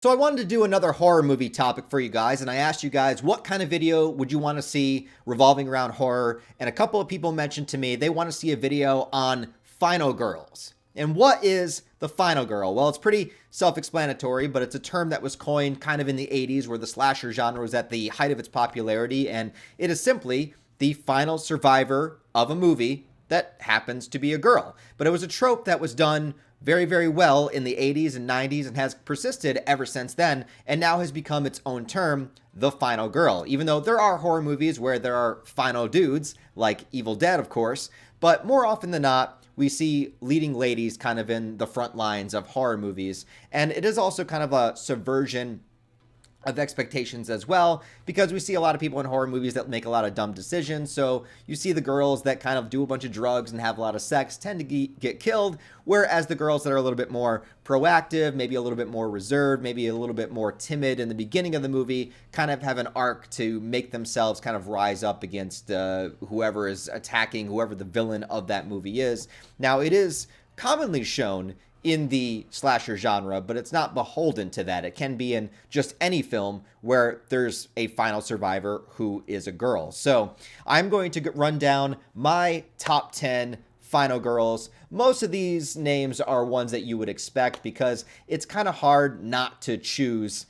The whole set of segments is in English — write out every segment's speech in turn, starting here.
So I wanted to do another horror movie topic for you guys, and I asked you guys what kind of video would you want to see revolving around horror, and a couple of people mentioned to me they want to see a video on final girls. And what is the final girl? Well, it's pretty self-explanatory, but it's a term that was coined kind of in the 80s where the slasher genre was at the height of its popularity, and it is simply the final survivor of a movie that happens to be a girl. But it was a trope that was done very, very well in the 80s and 90s and has persisted ever since then, and now has become its own term, the final girl. Even though there are horror movies where there are final dudes, like Evil Dead, of course, but more often than not, we see leading ladies kind of in the front lines of horror movies. And it is also kind of a subversion of expectations as well, because we see a lot of people in horror movies that make a lot of dumb decisions. So you see the girls that kind of do a bunch of drugs and have a lot of sex tend to get killed, whereas the girls that are a little bit more proactive, maybe a little bit more reserved, maybe a little bit more timid in the beginning of the movie, kind of have an arc to make themselves kind of rise up against whoever is attacking, whoever the villain of that movie is. Now, it is commonly shown in the slasher genre, but it's not beholden to that. It can be in just any film where there's a final survivor who is a girl. So I'm going to run down my top 10 final girls. Most of these names are ones that you would expect because it's kind of hard not to choose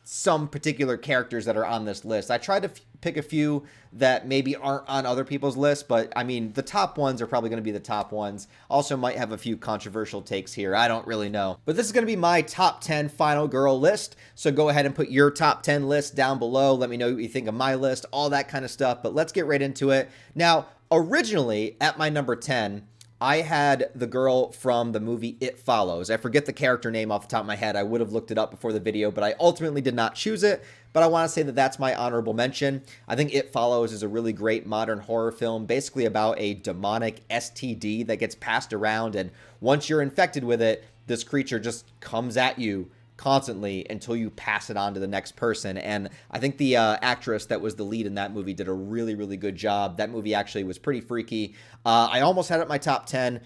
some particular characters that are on this list. I tried to pick a few that maybe aren't on other people's lists, but I mean, the top ones are probably going to be the top ones. Also might have a few controversial takes here. I don't really know. But this is going to be my top 10 final girl list. So go ahead and put your top 10 list down below. Let me know what you think of my list, all that kind of stuff. But let's get right into it. Now, originally at my number 10, I had the girl from the movie It Follows. I forget the character name off the top of my head. I would have looked it up before the video, but I ultimately did not choose it. But I want to say that that's my honorable mention. I think It Follows is a really great modern horror film, basically about a demonic STD that gets passed around, and once you're infected with it, this creature just comes at you constantly until you pass it on to the next person. And I think the actress that was the lead in that movie did a really, really good job. That movie actually was pretty freaky. I almost had it in my top 10,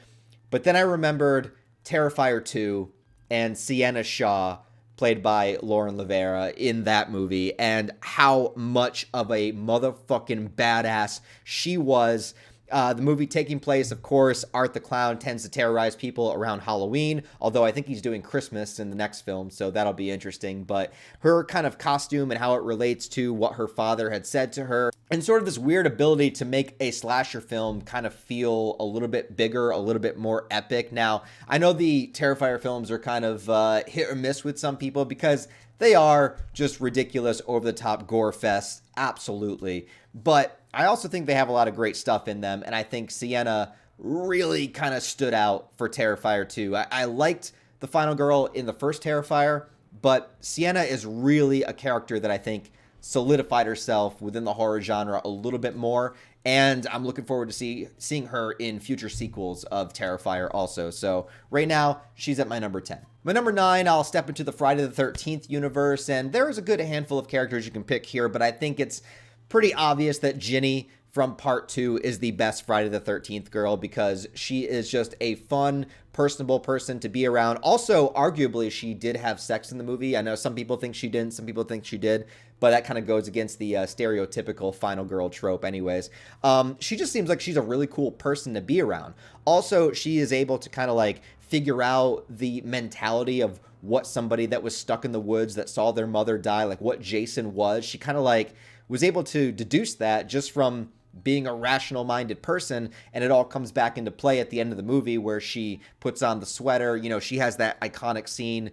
but then I remembered Terrifier 2 and Sienna Shaw, played by Lauren Lavera, in that movie, and how much of a motherfucking badass she was. The movie taking place, of course, Art the Clown tends to terrorize people around Halloween, although I think he's doing Christmas in the next film, so that'll be interesting. But her kind of costume and how it relates to what her father had said to her, and sort of this weird ability to make a slasher film kind of feel a little bit bigger, a little bit more epic. Now, I know the Terrifier films are kind of hit or miss with some people because they are just ridiculous, over-the-top gore fests, absolutely. But I also think they have a lot of great stuff in them, and I think Sienna really kind of stood out for Terrifier 2. I liked the final girl in the first Terrifier, but Sienna is really a character that I think solidified herself within the horror genre a little bit more, and I'm looking forward to seeing her in future sequels of Terrifier also. So right now, she's at my number 10. My number 9, I'll step into the Friday the 13th universe, and there is a good handful of characters you can pick here, but I think it's pretty obvious that Ginny from Part 2 is the best Friday the 13th girl because she is just a fun, personable person to be around. Also, arguably, she did have sex in the movie. I know some people think she didn't, some people think she did, but that kind of goes against the stereotypical final girl trope anyways. She just seems like she's a really cool person to be around. Also, she is able to kind of like figure out the mentality of what somebody that was stuck in the woods that saw their mother die, like what Jason was. She kind of like was able to deduce that just from being a rational-minded person, and it all comes back into play at the end of the movie where she puts on the sweater. You know, she has that iconic scene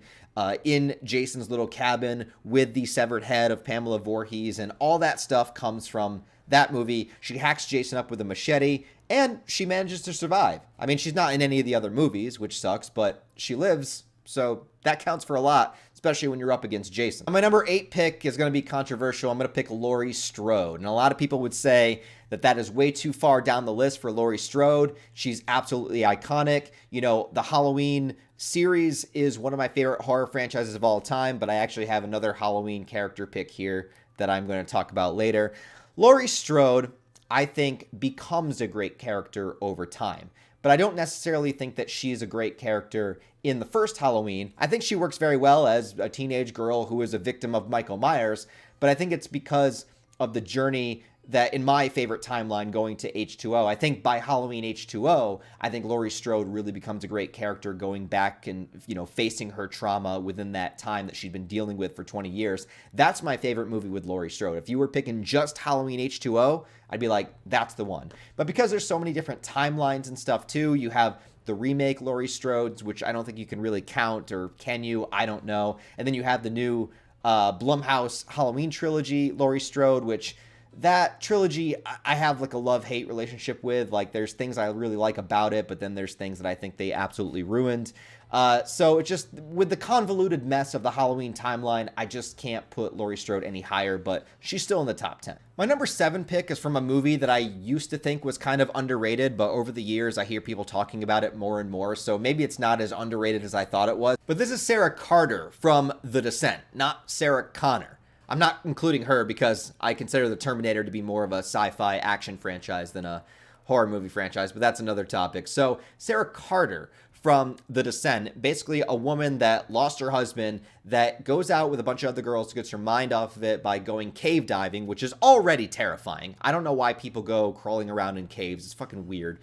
in Jason's little cabin with the severed head of Pamela Voorhees, and all that stuff comes from that movie. She hacks Jason up with a machete, and she manages to survive. I mean, she's not in any of the other movies, which sucks, but she lives, so that counts for a lot, especially when you're up against Jason. My number 8 pick is going to be controversial. I'm going to pick Laurie Strode. And a lot of people would say that that is way too far down the list for Laurie Strode. She's absolutely iconic. You know, the Halloween series is one of my favorite horror franchises of all time, but I actually have another Halloween character pick here that I'm going to talk about later. Laurie Strode, I think, becomes a great character over time. But but I don't necessarily think that she's a great character in the first Halloween. I think she works very well as a teenage girl who is a victim of Michael Myers, but I think it's because of the journey that in my favorite timeline going to H2O. I think by Halloween H2O, I think Laurie Strode really becomes a great character going back and, facing her trauma within that time that she'd been dealing with for 20 years. That's my favorite movie with Laurie Strode. If you were picking just Halloween H2O, I'd be like, that's the one. But because there's so many different timelines and stuff too, you have the remake Laurie Strode's, which I don't think you can really count, or can you? I don't know. And then you have the new Blumhouse Halloween trilogy, Laurie Strode, which that trilogy I have like a love-hate relationship with. Like there's things I really like about it, but then there's things that I think they absolutely ruined. So it's just with the convoluted mess of the Halloween timeline, I just can't put Laurie Strode any higher, but she's still in the top 10. My number 7 pick is from a movie that I used to think was kind of underrated, but over the years I hear people talking about it more and more, so maybe it's not as underrated as I thought it was. But this is Sarah Carter from The Descent, not Sarah Connor. I'm not including her because I consider the Terminator to be more of a sci-fi action franchise than a horror movie franchise, but that's another topic. So Sarah Carter from The Descent, basically a woman that lost her husband, that goes out with a bunch of other girls, gets her mind off of it by going cave diving, which is already terrifying. I don't know why people go crawling around in caves. It's fucking weird.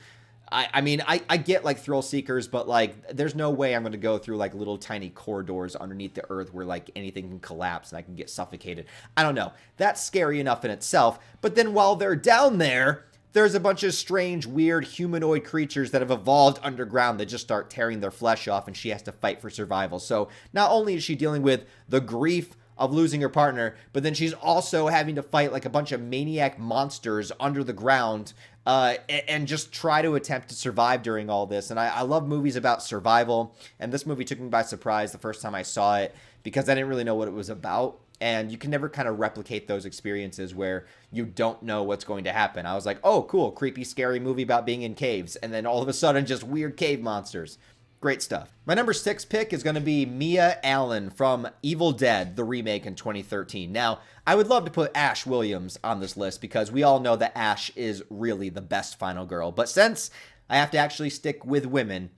I mean, I get like thrill seekers, but like there's no way I'm going to go through like little tiny corridors underneath the earth where like anything can collapse and I can get suffocated. I don't know. That's scary enough in itself. But then while they're down there, there's a bunch of strange, weird humanoid creatures that have evolved underground that just start tearing their flesh off, and she has to fight for survival. So not only is she dealing with the grief of losing her partner, but then she's also having to fight like a bunch of maniac monsters under the ground and just try to attempt to survive during all this. And I love movies about survival, and this movie took me by surprise the first time I saw it because I didn't really know what it was about. And you can never kind of replicate those experiences where you don't know what's going to happen. I was like, oh, cool, creepy, scary movie about being in caves. And then all of a sudden, just weird cave monsters. Great stuff. My number 6 pick is going to be Mia Allen from Evil Dead, the remake in 2013. Now, I would love to put Ash Williams on this list because we all know that Ash is really the best final girl. But since I have to actually stick with women,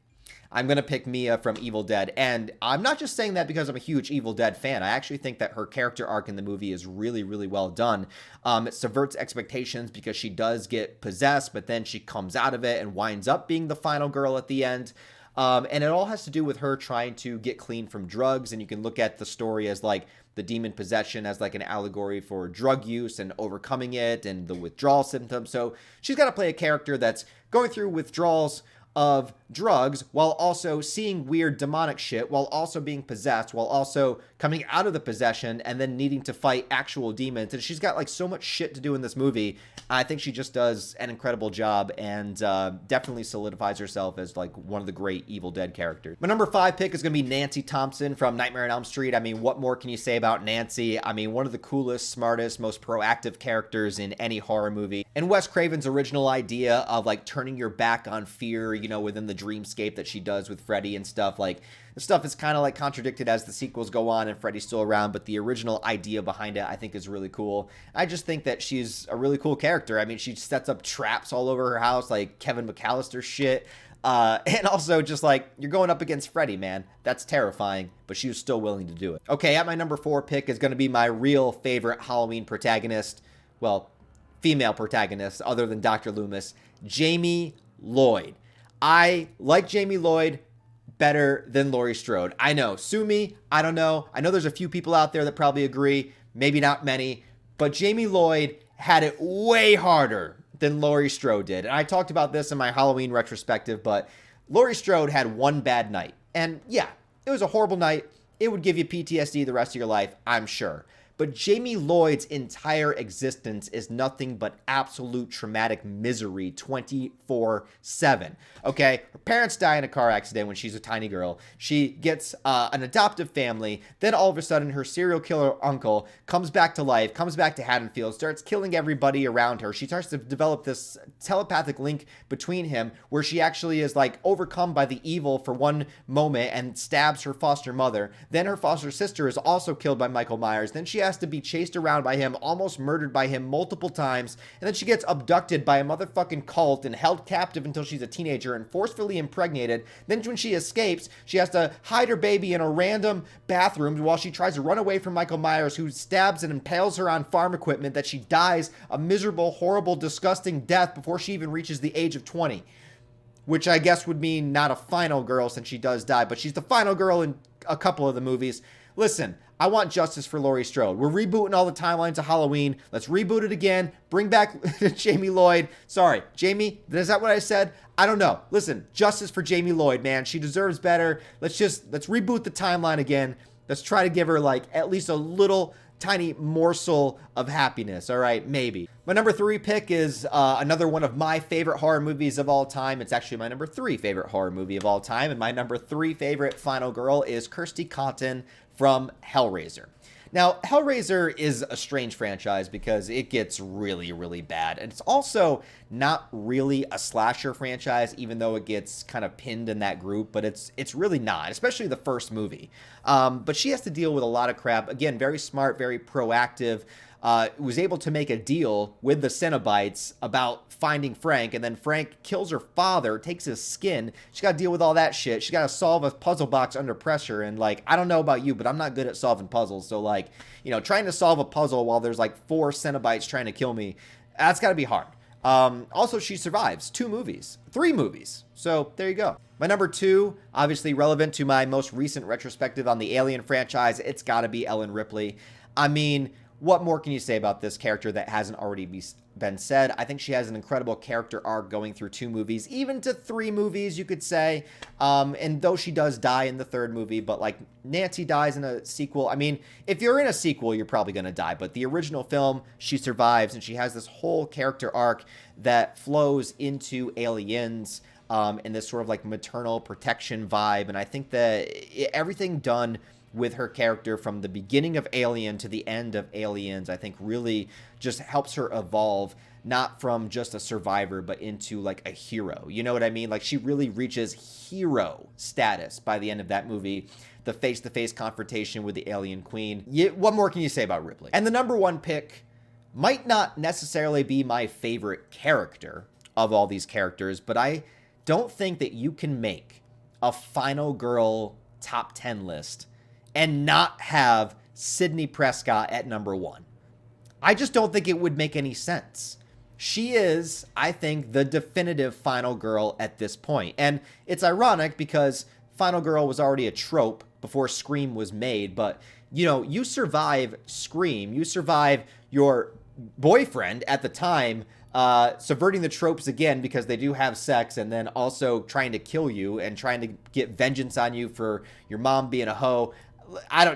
I'm going to pick Mia from Evil Dead. And I'm not just saying that because I'm a huge Evil Dead fan. I actually think that her character arc in the movie is really, really well done. It subverts expectations because she does get possessed, but then she comes out of it and winds up being the final girl at the end. And it all has to do with her trying to get clean from drugs. And you can look at the story as like the demon possession as like an allegory for drug use and overcoming it and the withdrawal symptoms. So she's got to play a character that's going through withdrawals of drugs while also seeing weird demonic shit, while also being possessed, while also coming out of the possession and then needing to fight actual demons. And she's got like so much shit to do in this movie. I think she just does an incredible job and definitely solidifies herself as like one of the great Evil Dead characters. My number 5 pick is going to be Nancy Thompson from Nightmare on Elm Street. I mean, what more can you say about Nancy? I mean, one of the coolest, smartest, most proactive characters in any horror movie. And Wes Craven's original idea of like turning your back on fear, within the dreamscape that she does with Freddy and stuff, like the stuff is kind of like contradicted as the sequels go on and Freddy's still around, but the original idea behind it I think is really cool. I just think that she's a really cool character. I mean, she sets up traps all over her house like Kevin McAllister shit. And also just like, you're going up against Freddy, man. That's terrifying, but she was still willing to do it. Okay, at my number 4 pick is going to be my real favorite Halloween protagonist. Well, female protagonist other than Dr. Loomis, Jamie Lloyd. I like Jamie Lloyd better than Laurie Strode. I know, sue me, I don't know. I know there's a few people out there that probably agree, maybe not many, but Jamie Lloyd had it way harder than Laurie Strode did. And I talked about this in my Halloween retrospective, but Laurie Strode had one bad night. And yeah, it was a horrible night. It would give you PTSD the rest of your life, I'm sure. But Jamie Lloyd's entire existence is nothing but absolute traumatic misery 24/7. Okay, her parents die in a car accident when she's a tiny girl. She gets an adoptive family. Then all of a sudden, her serial killer uncle comes back to life, comes back to Haddonfield, starts killing everybody around her. She starts to develop this telepathic link between him where she actually is like overcome by the evil for one moment and stabs her foster mother. Then her foster sister is also killed by Michael Myers. Then she has to be chased around by him, almost murdered by him multiple times, and then she gets abducted by a motherfucking cult and held captive until she's a teenager and forcefully impregnated. Then when she escapes, she has to hide her baby in a random bathroom while she tries to run away from Michael Myers, who stabs and impales her on farm equipment, that she dies a miserable, horrible, disgusting death before she even reaches the age of 20. Which I guess would mean not a final girl since she does die, but she's the final girl in a couple of the movies. Listen, I want justice for Laurie Strode. We're rebooting all the timelines of Halloween. Let's reboot it again. Bring back Jamie Lloyd. Sorry, Jamie, is that what I said? I don't know. Listen, justice for Jamie Lloyd, man. She deserves better. Let's reboot the timeline again. Let's try to give her like at least a little tiny morsel of happiness. All right, maybe. My number 3 pick is another one of my favorite horror movies of all time. It's actually my number 3 favorite horror movie of all time. And my number 3 favorite final girl is Kirsty Cotton from Hellraiser. Now, Hellraiser is a strange franchise because it gets really, really bad. And it's also not really a slasher franchise, even though it gets kind of pinned in that group. But it's really not, especially the first movie. But she has to deal with a lot of crap. Again, very smart, very proactive. Was able to make a deal with the Cenobites about finding Frank, and then Frank kills her father, takes his skin. She got to deal with all that shit. She got to solve a puzzle box under pressure, and like, I don't know about you, but I'm not good at solving puzzles. So like, you know, trying to solve a puzzle while there's like 4 Cenobites trying to kill me, that's got to be hard. Also, she survives 3 movies. So there you go. My number 2, obviously relevant to my most recent retrospective on the Alien franchise, it's got to be Ellen Ripley. I mean, what more can you say about this character that hasn't already been said? I think she has an incredible character arc going through 2 movies, even to 3 movies, you could say. And though she does die in the 3rd movie, but like Nancy dies in a sequel. I mean, if you're in a sequel, you're probably going to die. But the original film, she survives, and she has this whole character arc that flows into Aliens, and this sort of like maternal protection vibe. And I think that everything done with her character from the beginning of Alien to the end of Aliens, I think really just helps her evolve, not from just a survivor, but into like a hero. You know what I mean? Like, she really reaches hero status by the end of that movie. The face-to-face confrontation with the alien queen. What more can you say about Ripley? And the number 1 pick might not necessarily be my favorite character of all these characters, but I don't think that you can make a final girl top 10 list and not have Sidney Prescott at number 1. I just don't think it would make any sense. She is, I think, the definitive final girl at this point. And it's ironic because final girl was already a trope before Scream was made. But, you know, you survive Scream. You survive your boyfriend at the time subverting the tropes again because they do have sex, and then also trying to kill you and trying to get vengeance on you for your mom being a hoe.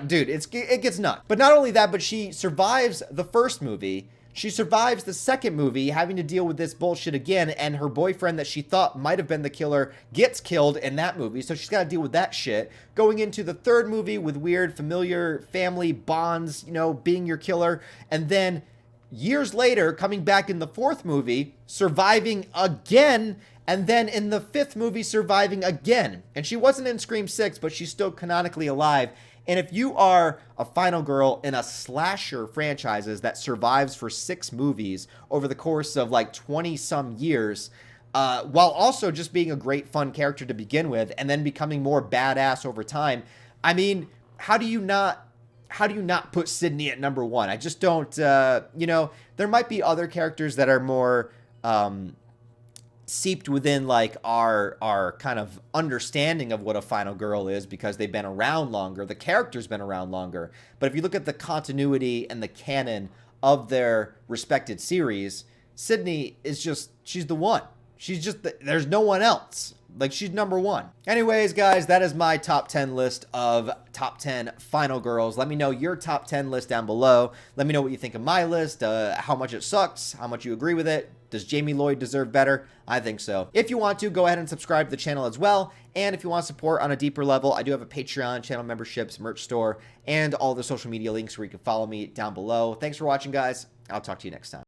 Dude, it gets nuts. But not only that, but she survives the first movie. She survives the second movie, having to deal with this bullshit again, and her boyfriend that she thought might have been the killer gets killed in that movie, so she's got to deal with that shit. Going into the third movie with weird familiar family bonds, you know, being your killer, and then years later, coming back in the fourth movie, surviving again, and then in the fifth movie, surviving again. And she wasn't in Scream 6, but she's still canonically alive. And if you are a final girl in a slasher franchises that survives for 6 movies over the course of like 20 some years, while also just being a great fun character to begin with and then becoming more badass over time, I mean, how do you not put Sidney at number 1? I just don't, you know, there might be other characters that are more seeped within like our kind of understanding of what a final girl is because they've been around longer. The character's been around longer. But if you look at the continuity and the canon of their respected series, Sidney is just, she's the one. She's just, there's no one else. Like, she's number 1. Anyways, guys, that is my top 10 list of top 10 final girls. Let me know your top 10 list down below. Let me know what you think of my list, how much it sucks, how much you agree with it. Does Jamie Lloyd deserve better? I think so. If you want to, go ahead and subscribe to the channel as well. And if you want support on a deeper level, I do have a Patreon, channel memberships, merch store, and all the social media links where you can follow me down below. Thanks for watching, guys. I'll talk to you next time.